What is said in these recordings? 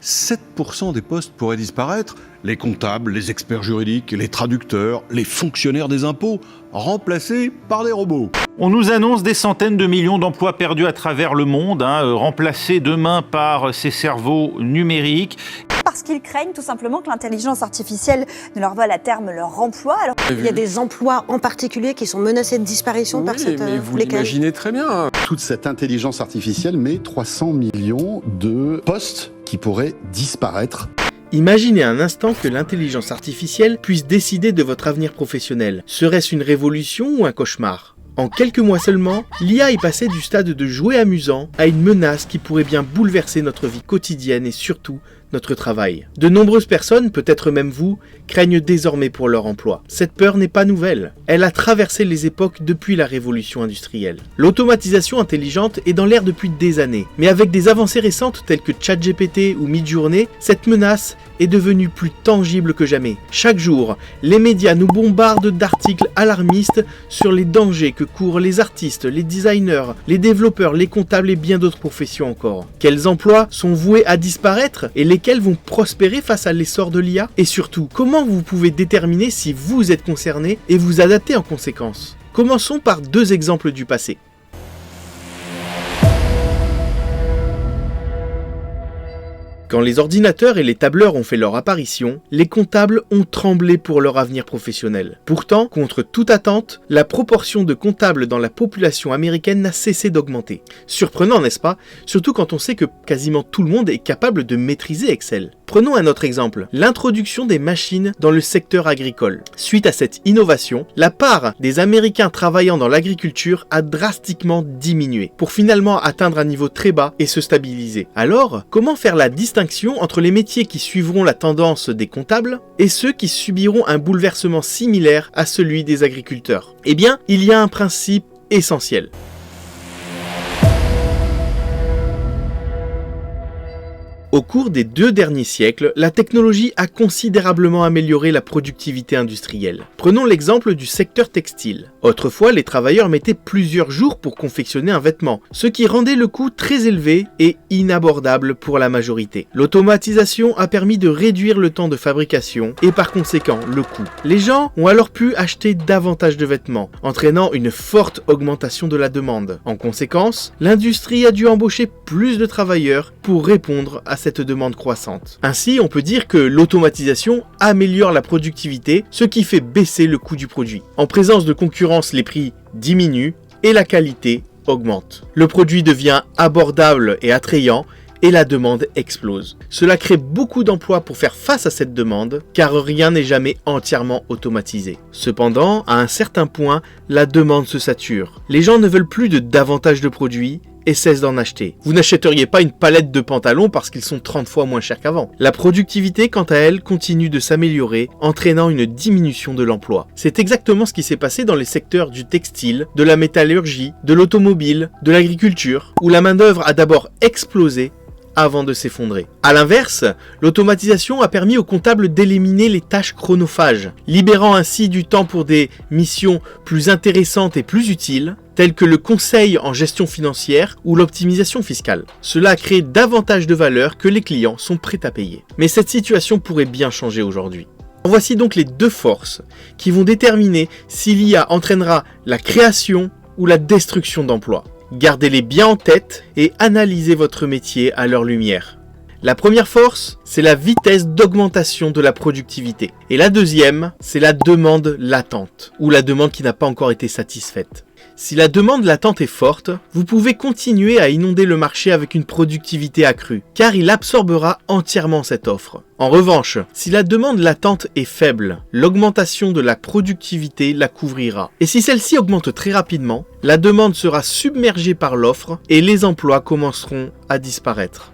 7% des postes pourraient disparaître. Les comptables, les experts juridiques, les traducteurs, les fonctionnaires des impôts, remplacés par des robots. On nous annonce des centaines de millions d'emplois perdus à travers le monde, remplacés demain par ces cerveaux numériques. Parce qu'ils craignent tout simplement que l'intelligence artificielle ne leur vole à terme leur emploi. Alors... Il y a des emplois en particulier qui sont menacés de disparition par cette... mais vous l'imaginez très bien. Toute cette intelligence artificielle met 300 millions de postes qui pourraient disparaître. Imaginez un instant que l'intelligence artificielle puisse décider de votre avenir professionnel. Serait-ce une révolution ou un cauchemar ? En quelques mois seulement, l'IA est passée du stade de jouet amusant à une menace qui pourrait bien bouleverser notre vie quotidienne et surtout notre travail. De nombreuses personnes, peut-être même vous, craignent désormais pour leur emploi. Cette peur n'est pas nouvelle. Elle a traversé les époques depuis la révolution industrielle. L'automatisation intelligente est dans l'air depuis des années, mais avec des avancées récentes telles que ChatGPT ou Midjourney, cette menace est devenue plus tangible que jamais. Chaque jour, les médias nous bombardent d'articles alarmistes sur les dangers que courent les artistes, les designers, les développeurs, les comptables et bien d'autres professions encore. Quels emplois sont voués à disparaître et lesquels vont prospérer face à l'essor de l'IA? Et surtout, comment vous pouvez déterminer si vous êtes concerné et vous adapter en conséquence? Commençons par deux exemples du passé. Quand les ordinateurs et les tableurs ont fait leur apparition, les comptables ont tremblé pour leur avenir professionnel. Pourtant, contre toute attente, la proportion de comptables dans la population américaine n'a cessé d'augmenter. Surprenant, n'est-ce pas? Surtout quand on sait que quasiment tout le monde est capable de maîtriser Excel. Prenons un autre exemple, l'introduction des machines dans le secteur agricole. Suite à cette innovation, la part des Américains travaillant dans l'agriculture a drastiquement diminué, pour finalement atteindre un niveau très bas et se stabiliser. Alors, comment faire la distinction entre les métiers qui suivront la tendance des comptables et ceux qui subiront un bouleversement similaire à celui des agriculteurs? Eh bien, il y a un principe essentiel. Au cours des 2 derniers siècles, la technologie a considérablement amélioré la productivité industrielle. Prenons l'exemple du secteur textile. Autrefois, les travailleurs mettaient plusieurs jours pour confectionner un vêtement, ce qui rendait le coût très élevé et inabordable pour la majorité. L'automatisation a permis de réduire le temps de fabrication et par conséquent le coût. Les gens ont alors pu acheter davantage de vêtements, entraînant une forte augmentation de la demande. En conséquence, l'industrie a dû embaucher plus de travailleurs pour répondre à cette demande croissante. Ainsi, on peut dire que l'automatisation améliore la productivité, ce qui fait baisser le coût du produit. En présence de concurrence, les prix diminuent et la qualité augmente. Le produit devient abordable et attrayant et la demande explose. Cela crée beaucoup d'emplois pour faire face à cette demande, car rien n'est jamais entièrement automatisé. Cependant, à un certain point, la demande se sature. Les gens ne veulent plus de davantage de produits et cessent d'en acheter. Vous n'achèteriez pas une palette de pantalons parce qu'ils sont 30 fois moins chers qu'avant. La productivité, quant à elle, continue de s'améliorer, entraînant une diminution de l'emploi. C'est exactement ce qui s'est passé dans les secteurs du textile, de la métallurgie, de l'automobile, de l'agriculture, où la main-d'œuvre a d'abord explosé avant de s'effondrer. A l'inverse, l'automatisation a permis aux comptables d'éliminer les tâches chronophages, libérant ainsi du temps pour des missions plus intéressantes et plus utiles, telles que le conseil en gestion financière ou l'optimisation fiscale. Cela a créé davantage de valeur que les clients sont prêts à payer. Mais cette situation pourrait bien changer aujourd'hui. Voici donc les 2 forces qui vont déterminer si l'IA entraînera la création ou la destruction d'emplois. Gardez-les bien en tête et analysez votre métier à leur lumière. La première force, c'est la vitesse d'augmentation de la productivité. Et la deuxième, c'est la demande latente, ou la demande qui n'a pas encore été satisfaite. Si la demande latente est forte, vous pouvez continuer à inonder le marché avec une productivité accrue, car il absorbera entièrement cette offre. En revanche, si la demande latente est faible, l'augmentation de la productivité la couvrira. Et si celle-ci augmente très rapidement, la demande sera submergée par l'offre et les emplois commenceront à disparaître.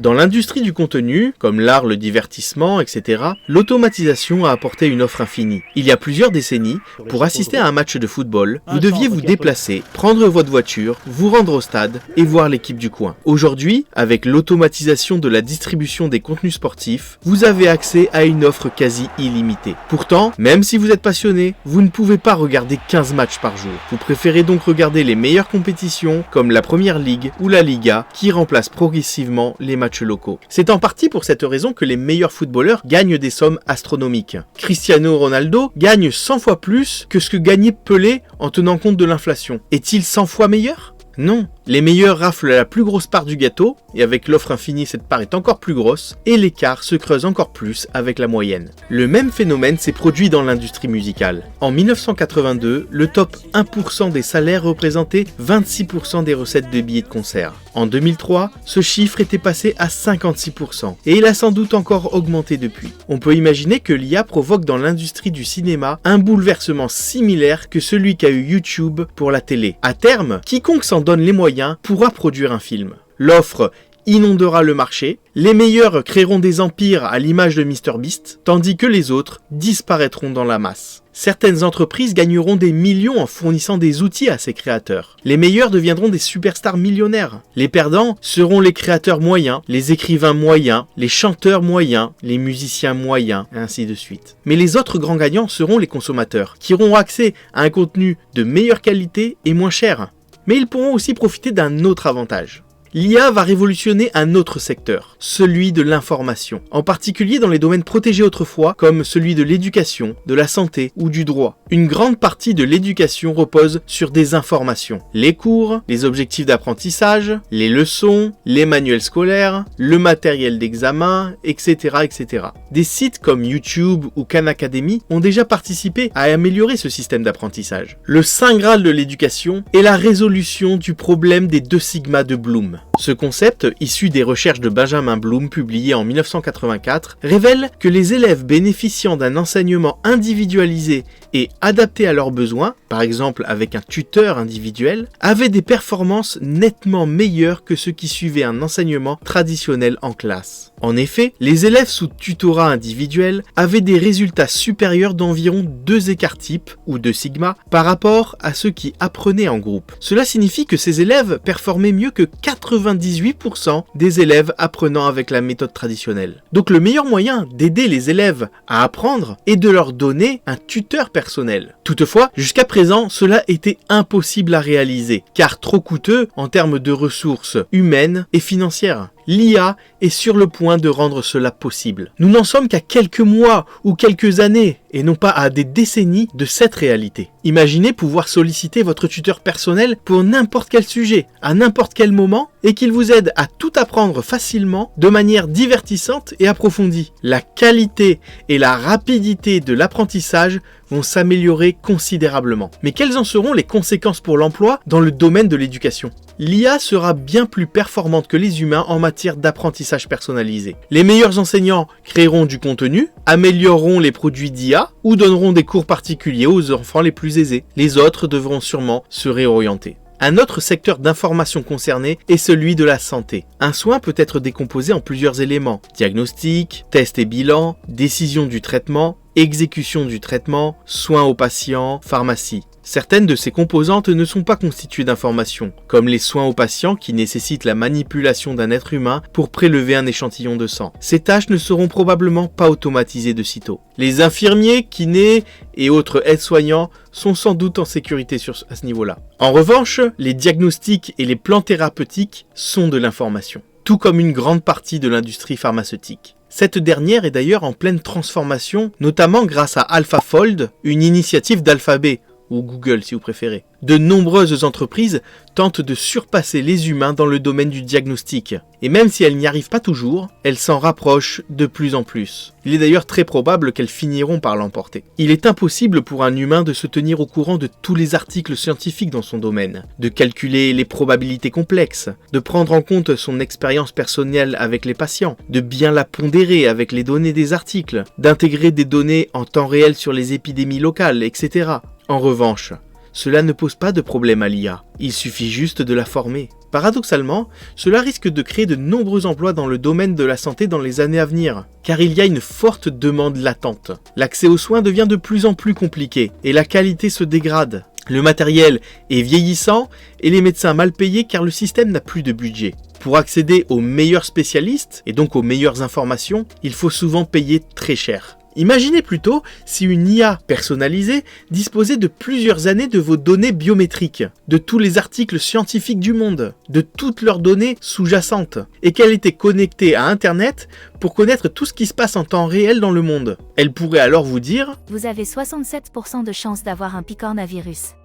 Dans l'industrie du contenu, comme l'art, le divertissement, etc., l'automatisation a apporté une offre infinie. Il y a plusieurs décennies, pour assister à un match de football, vous deviez vous déplacer, prendre votre voiture, vous rendre au stade et voir l'équipe du coin. Aujourd'hui, avec l'automatisation de la distribution des contenus sportifs, vous avez accès à une offre quasi illimitée. Pourtant, même si vous êtes passionné, vous ne pouvez pas regarder 15 matchs par jour. Vous préférez donc regarder les meilleures compétitions comme la Première Ligue ou la Liga qui remplacent progressivement les matchs locaux. C'est en partie pour cette raison que les meilleurs footballeurs gagnent des sommes astronomiques. Cristiano Ronaldo gagne 100 fois plus que ce que gagnait Pelé en tenant compte de l'inflation. Est-il 100 fois meilleur ? Non, les meilleurs raflent la plus grosse part du gâteau, et avec l'offre infinie, cette part est encore plus grosse, et l'écart se creuse encore plus avec la moyenne. Le même phénomène s'est produit dans l'industrie musicale. En 1982, le top 1% des salaires représentait 26% des recettes de billets de concert. En 2003, ce chiffre était passé à 56%, et il a sans doute encore augmenté depuis. On peut imaginer que l'IA provoque dans l'industrie du cinéma un bouleversement similaire que celui qu'a eu YouTube pour la télé. À terme, quiconque s'en donne les moyens pourra produire un film. L'offre inondera le marché, les meilleurs créeront des empires à l'image de MrBeast, tandis que les autres disparaîtront dans la masse. Certaines entreprises gagneront des millions en fournissant des outils à ces créateurs. Les meilleurs deviendront des superstars millionnaires. Les perdants seront les créateurs moyens, les écrivains moyens, les chanteurs moyens, les musiciens moyens, et ainsi de suite. Mais les autres grands gagnants seront les consommateurs, qui auront accès à un contenu de meilleure qualité et moins cher. Mais ils pourront aussi profiter d'un autre avantage. L'IA va révolutionner un autre secteur, celui de l'information, en particulier dans les domaines protégés autrefois comme celui de l'éducation, de la santé ou du droit. Une grande partie de l'éducation repose sur des informations. Les cours, les objectifs d'apprentissage, les leçons, les manuels scolaires, le matériel d'examen, etc., etc. Des sites comme YouTube ou Khan Academy ont déjà participé à améliorer ce système d'apprentissage. Le saint graal de l'éducation est la résolution du problème des 2 sigmas de Bloom. Ce concept, issu des recherches de Benjamin Bloom publiées en 1984, révèle que les élèves bénéficiant d'un enseignement individualisé et adapté à leurs besoins, par exemple avec un tuteur individuel, avaient des performances nettement meilleures que ceux qui suivaient un enseignement traditionnel en classe. En effet, les élèves sous tutorat individuel avaient des résultats supérieurs d'environ 2 écarts types, ou 2 sigma, par rapport à ceux qui apprenaient en groupe. Cela signifie que ces élèves performaient mieux que 98% des élèves apprenant avec la méthode traditionnelle. Donc le meilleur moyen d'aider les élèves à apprendre est de leur donner un tuteur personnel. Toutefois, jusqu'à présent, cela était impossible à réaliser, car trop coûteux en termes de ressources humaines et financières. L'IA est sur le point de rendre cela possible. Nous n'en sommes qu'à quelques mois ou quelques années, et non pas à des décennies de cette réalité. Imaginez pouvoir solliciter votre tuteur personnel pour n'importe quel sujet, à n'importe quel moment, et qu'il vous aide à tout apprendre facilement, de manière divertissante et approfondie. La qualité et la rapidité de l'apprentissage vont s'améliorer considérablement. Mais quelles en seront les conséquences pour l'emploi dans le domaine de l'éducation ? L'IA sera bien plus performante que les humains en matière d'apprentissage personnalisé. Les meilleurs enseignants créeront du contenu, amélioreront les produits d'IA ou donneront des cours particuliers aux enfants les plus aisés. Les autres devront sûrement se réorienter. Un autre secteur d'information concerné est celui de la santé. Un soin peut être décomposé en plusieurs éléments: diagnostic, test et bilan, décision du traitement, exécution du traitement, soins aux patients, pharmacie. Certaines de ces composantes ne sont pas constituées d'informations, comme les soins aux patients qui nécessitent la manipulation d'un être humain pour prélever un échantillon de sang. Ces tâches ne seront probablement pas automatisées de sitôt. Les infirmiers, kinés et autres aides-soignants sont sans doute en sécurité à ce niveau-là. En revanche, les diagnostics et les plans thérapeutiques sont de l'information, tout comme une grande partie de l'industrie pharmaceutique. Cette dernière est d'ailleurs en pleine transformation, notamment grâce à AlphaFold, une initiative d'Alphabet, ou Google si vous préférez. De nombreuses entreprises tentent de surpasser les humains dans le domaine du diagnostic. Et même si elles n'y arrivent pas toujours, elles s'en rapprochent de plus en plus. Il est d'ailleurs très probable qu'elles finiront par l'emporter. Il est impossible pour un humain de se tenir au courant de tous les articles scientifiques dans son domaine, de calculer les probabilités complexes, de prendre en compte son expérience personnelle avec les patients, de bien la pondérer avec les données des articles, d'intégrer des données en temps réel sur les épidémies locales, etc. En revanche, cela ne pose pas de problème à l'IA. Il suffit juste de la former. Paradoxalement, cela risque de créer de nombreux emplois dans le domaine de la santé dans les années à venir, car il y a une forte demande latente. L'accès aux soins devient de plus en plus compliqué et la qualité se dégrade. Le matériel est vieillissant et les médecins mal payés car le système n'a plus de budget. Pour accéder aux meilleurs spécialistes et donc aux meilleures informations, il faut souvent payer très cher. Imaginez plutôt si une IA personnalisée disposait de plusieurs années de vos données biométriques, de tous les articles scientifiques du monde, de toutes leurs données sous-jacentes, et qu'elle était connectée à Internet pour connaître tout ce qui se passe en temps réel dans le monde. Elle pourrait alors vous dire « Vous avez 67% de chances d'avoir un picornavirus.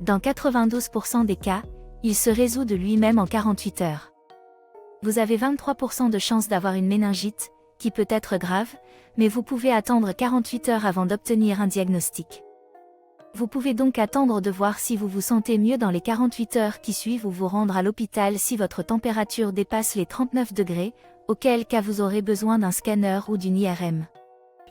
Dans 92% des cas, il se résout de lui-même en 48 heures. Vous avez 23% de chances d'avoir une méningite, qui peut être grave, mais vous pouvez attendre 48 heures avant d'obtenir un diagnostic. Vous pouvez donc attendre de voir si vous vous sentez mieux dans les 48 heures qui suivent ou vous rendre à l'hôpital si votre température dépasse les 39 degrés, auquel cas vous aurez besoin d'un scanner ou d'une IRM.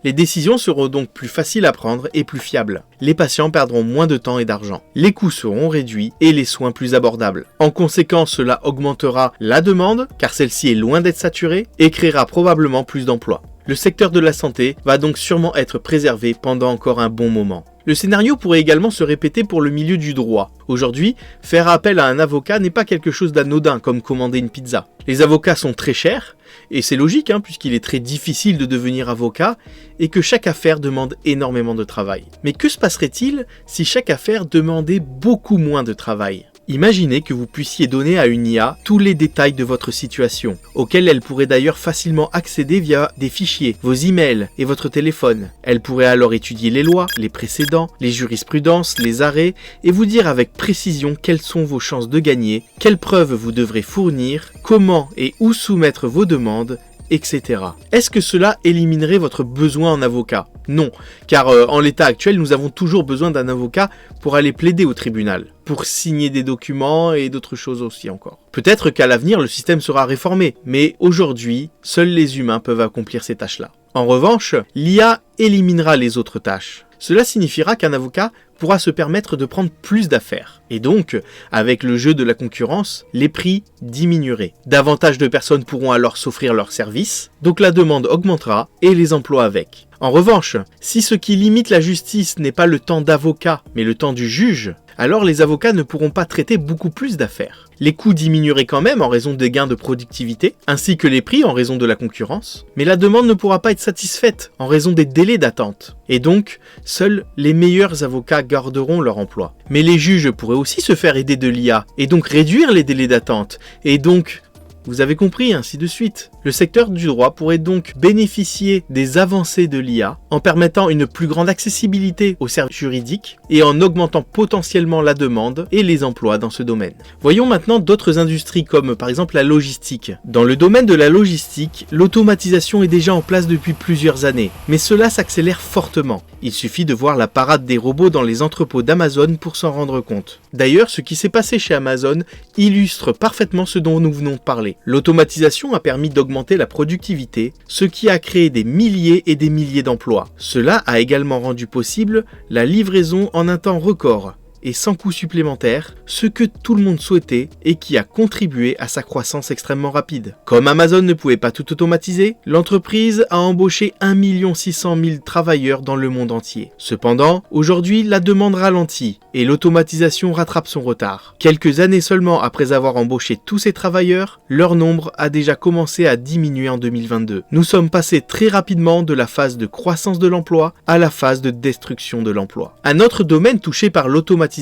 Les décisions seront donc plus faciles à prendre et plus fiables. Les patients perdront moins de temps et d'argent. Les coûts seront réduits et les soins plus abordables. En conséquence, cela augmentera la demande, car celle-ci est loin d'être saturée, et créera probablement plus d'emplois. Le secteur de la santé va donc sûrement être préservé pendant encore un bon moment. Le scénario pourrait également se répéter pour le milieu du droit. Aujourd'hui, faire appel à un avocat n'est pas quelque chose d'anodin comme commander une pizza. Les avocats sont très chers, et c'est logique puisqu'il est très difficile de devenir avocat et que chaque affaire demande énormément de travail. Mais que se passerait-il si chaque affaire demandait beaucoup moins de travail ? Imaginez que vous puissiez donner à une IA tous les détails de votre situation, auxquels elle pourrait d'ailleurs facilement accéder via des fichiers, vos emails et votre téléphone. Elle pourrait alors étudier les lois, les précédents, les jurisprudences, les arrêts, et vous dire avec précision quelles sont vos chances de gagner, quelles preuves vous devrez fournir, comment et où soumettre vos demandes, etc. Est-ce que cela éliminerait votre besoin en avocat ? Non, car en l'état actuel, nous avons toujours besoin d'un avocat pour aller plaider au tribunal, pour signer des documents et d'autres choses aussi encore. Peut-être qu'à l'avenir, le système sera réformé, mais aujourd'hui, seuls les humains peuvent accomplir ces tâches-là. En revanche, l'IA éliminera les autres tâches. Cela signifiera qu'un avocat pourra se permettre de prendre plus d'affaires. Et donc, avec le jeu de la concurrence, les prix diminueraient. Davantage de personnes pourront alors s'offrir leurs services, donc la demande augmentera et les emplois avec. En revanche, si ce qui limite la justice n'est pas le temps d'avocat, mais le temps du juge, alors les avocats ne pourront pas traiter beaucoup plus d'affaires. Les coûts diminueraient quand même en raison des gains de productivité, ainsi que les prix en raison de la concurrence, mais la demande ne pourra pas être satisfaite en raison des délais d'attente. Et donc, seuls les meilleurs avocats garderont leur emploi. Mais les juges pourraient aussi se faire aider de l'IA, et donc réduire les délais d'attente, et donc... Vous avez compris, ainsi de suite. Le secteur du droit pourrait donc bénéficier des avancées de l'IA en permettant une plus grande accessibilité aux services juridiques et en augmentant potentiellement la demande et les emplois dans ce domaine. Voyons maintenant d'autres industries comme par exemple la logistique. Dans le domaine de la logistique, l'automatisation est déjà en place depuis plusieurs années, mais cela s'accélère fortement. Il suffit de voir la parade des robots dans les entrepôts d'Amazon pour s'en rendre compte. D'ailleurs, ce qui s'est passé chez Amazon illustre parfaitement ce dont nous venons de parler. L'automatisation a permis d'augmenter la productivité, ce qui a créé des milliers et des milliers d'emplois. Cela a également rendu possible la livraison en un temps record et sans coût supplémentaire, ce que tout le monde souhaitait et qui a contribué à sa croissance extrêmement rapide. Comme Amazon ne pouvait pas tout automatiser, l'entreprise a embauché 1 600 000 travailleurs dans le monde entier. Cependant, aujourd'hui, la demande ralentit et l'automatisation rattrape son retard. Quelques années seulement après avoir embauché tous ces travailleurs, leur nombre a déjà commencé à diminuer en 2022. Nous sommes passés très rapidement de la phase de croissance de l'emploi à la phase de destruction de l'emploi. Un autre domaine touché par l'automatisation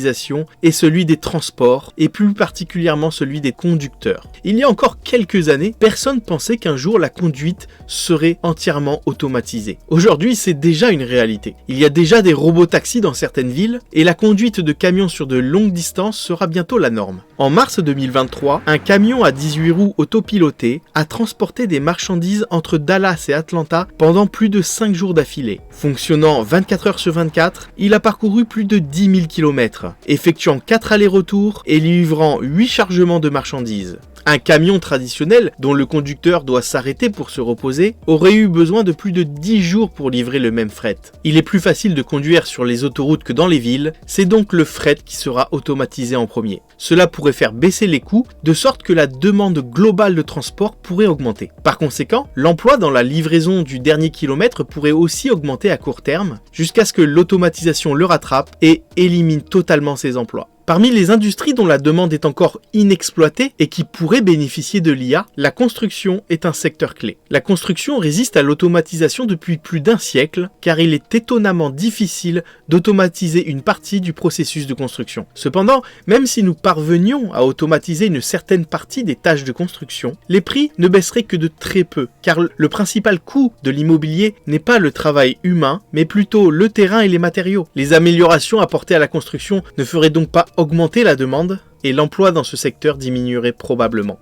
est celui des transports et plus particulièrement celui des conducteurs. Il y a encore quelques années, personne pensait qu'un jour la conduite serait entièrement automatisée. Aujourd'hui, c'est déjà une réalité. Il y a déjà des robotaxis dans certaines villes et la conduite de camions sur de longues distances sera bientôt la norme. En mars 2023, un camion à 18 roues autopiloté a transporté des marchandises entre Dallas et Atlanta pendant plus de 5 jours d'affilée. Fonctionnant 24 heures sur 24, il a parcouru plus de 10 000 km, effectuant 4 allers-retours et livrant 8 chargements de marchandises. Un camion traditionnel, dont le conducteur doit s'arrêter pour se reposer, aurait eu besoin de plus de 10 jours pour livrer le même fret. Il est plus facile de conduire sur les autoroutes que dans les villes, c'est donc le fret qui sera automatisé en premier. Cela pourrait faire baisser les coûts, de sorte que la demande globale de transport pourrait augmenter. Par conséquent, l'emploi dans la livraison du dernier kilomètre pourrait aussi augmenter à court terme, jusqu'à ce que l'automatisation le rattrape et élimine totalement ces emplois. Parmi les industries dont la demande est encore inexploitée et qui pourraient bénéficier de l'IA, la construction est un secteur clé. La construction résiste à l'automatisation depuis plus d'un siècle, car il est étonnamment difficile d'automatiser une partie du processus de construction. Cependant, même si nous parvenions à automatiser une certaine partie des tâches de construction, les prix ne baisseraient que de très peu, car le principal coût de l'immobilier n'est pas le travail humain, mais plutôt le terrain et les matériaux. Les améliorations apportées à la construction ne feraient donc pas augmenter la demande et l'emploi dans ce secteur diminuerait probablement.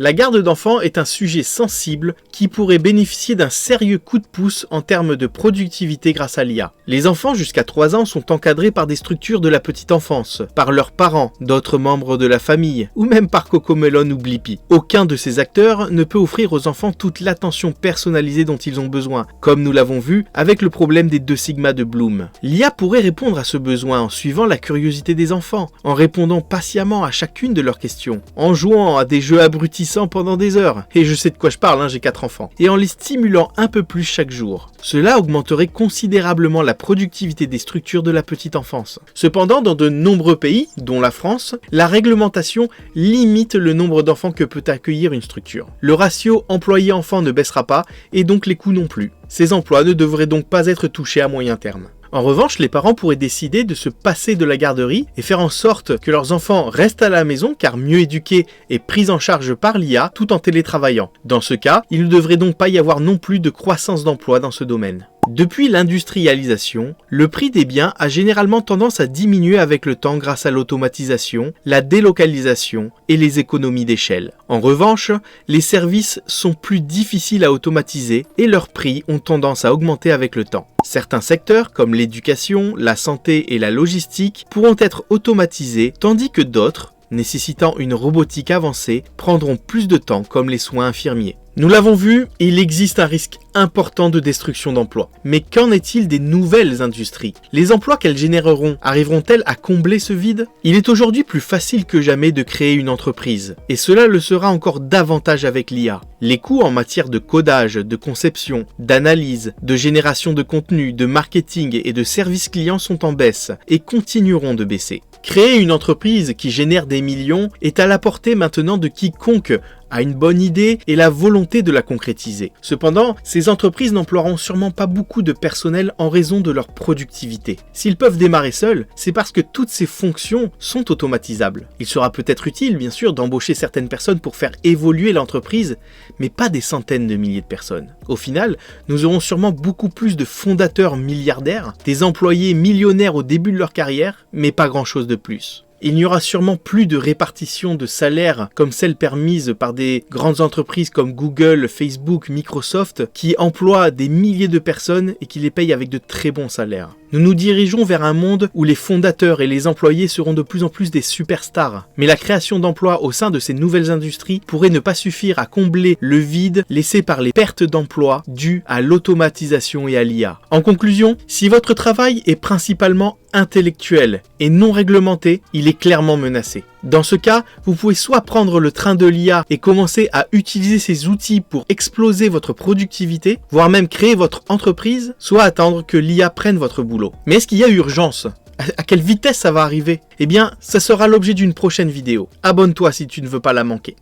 La garde d'enfants est un sujet sensible qui pourrait bénéficier d'un sérieux coup de pouce en termes de productivité grâce à l'IA. Les enfants jusqu'à 3 ans sont encadrés par des structures de la petite enfance, par leurs parents, d'autres membres de la famille, ou même par Cocomelon ou Blippi. Aucun de ces acteurs ne peut offrir aux enfants toute l'attention personnalisée dont ils ont besoin, comme nous l'avons vu avec le problème des 2 sigma de Bloom. L'IA pourrait répondre à ce besoin en suivant la curiosité des enfants, en répondant patiemment à chacune de leurs questions, en jouant à des jeux abrutis pendant des heures, et je sais de quoi je parle, j'ai 4 enfants, et en les stimulant un peu plus chaque jour. Cela augmenterait considérablement la productivité des structures de la petite enfance. Cependant, dans de nombreux pays, dont la France, la réglementation limite le nombre d'enfants que peut accueillir une structure. Le ratio employé-enfant ne baissera pas, et donc les coûts non plus. Ces emplois ne devraient donc pas être touchés à moyen terme. En revanche, les parents pourraient décider de se passer de la garderie et faire en sorte que leurs enfants restent à la maison car mieux éduqués et pris en charge par l'IA tout en télétravaillant. Dans ce cas, il ne devrait donc pas y avoir non plus de croissance d'emploi dans ce domaine. Depuis l'industrialisation, le prix des biens a généralement tendance à diminuer avec le temps grâce à l'automatisation, la délocalisation et les économies d'échelle. En revanche, les services sont plus difficiles à automatiser et leurs prix ont tendance à augmenter avec le temps. Certains secteurs comme l'éducation, la santé et la logistique pourront être automatisés, tandis que d'autres, nécessitant une robotique avancée, prendront plus de temps comme les soins infirmiers. Nous l'avons vu, il existe un risque important de destruction d'emplois. Mais qu'en est-il des nouvelles industries? Les emplois qu'elles généreront arriveront-elles à combler ce vide? Il est aujourd'hui plus facile que jamais de créer une entreprise, et cela le sera encore davantage avec l'IA. Les coûts en matière de codage, de conception, d'analyse, de génération de contenu, de marketing et de services clients sont en baisse, et continueront de baisser. Créer une entreprise qui génère des millions est à la portée maintenant de quiconque a une bonne idée et la volonté de la concrétiser. Cependant, ces entreprises n'emploieront sûrement pas beaucoup de personnel en raison de leur productivité. S'ils peuvent démarrer seuls, c'est parce que toutes ces fonctions sont automatisables. Il sera peut-être utile, bien sûr, d'embaucher certaines personnes pour faire évoluer l'entreprise, mais pas des centaines de milliers de personnes. Au final, nous aurons sûrement beaucoup plus de fondateurs milliardaires, des employés millionnaires au début de leur carrière, mais pas grand-chose de plus. Il n'y aura sûrement plus de répartition de salaires comme celle permise par des grandes entreprises comme Google, Facebook, Microsoft qui emploient des milliers de personnes et qui les payent avec de très bons salaires. Nous nous dirigeons vers un monde où les fondateurs et les employés seront de plus en plus des superstars. Mais la création d'emplois au sein de ces nouvelles industries pourrait ne pas suffire à combler le vide laissé par les pertes d'emplois dues à l'automatisation et à l'IA. En conclusion, si votre travail est principalement intellectuel et non réglementé, il est clairement menacé. Dans ce cas, vous pouvez soit prendre le train de l'IA et commencer à utiliser ces outils pour exploser votre productivité, voire même créer votre entreprise, soit attendre que l'IA prenne votre boulot. Mais est-ce qu'il y a urgence ? À quelle vitesse ça va arriver ? Eh bien, ça sera l'objet d'une prochaine vidéo. Abonne-toi si tu ne veux pas la manquer.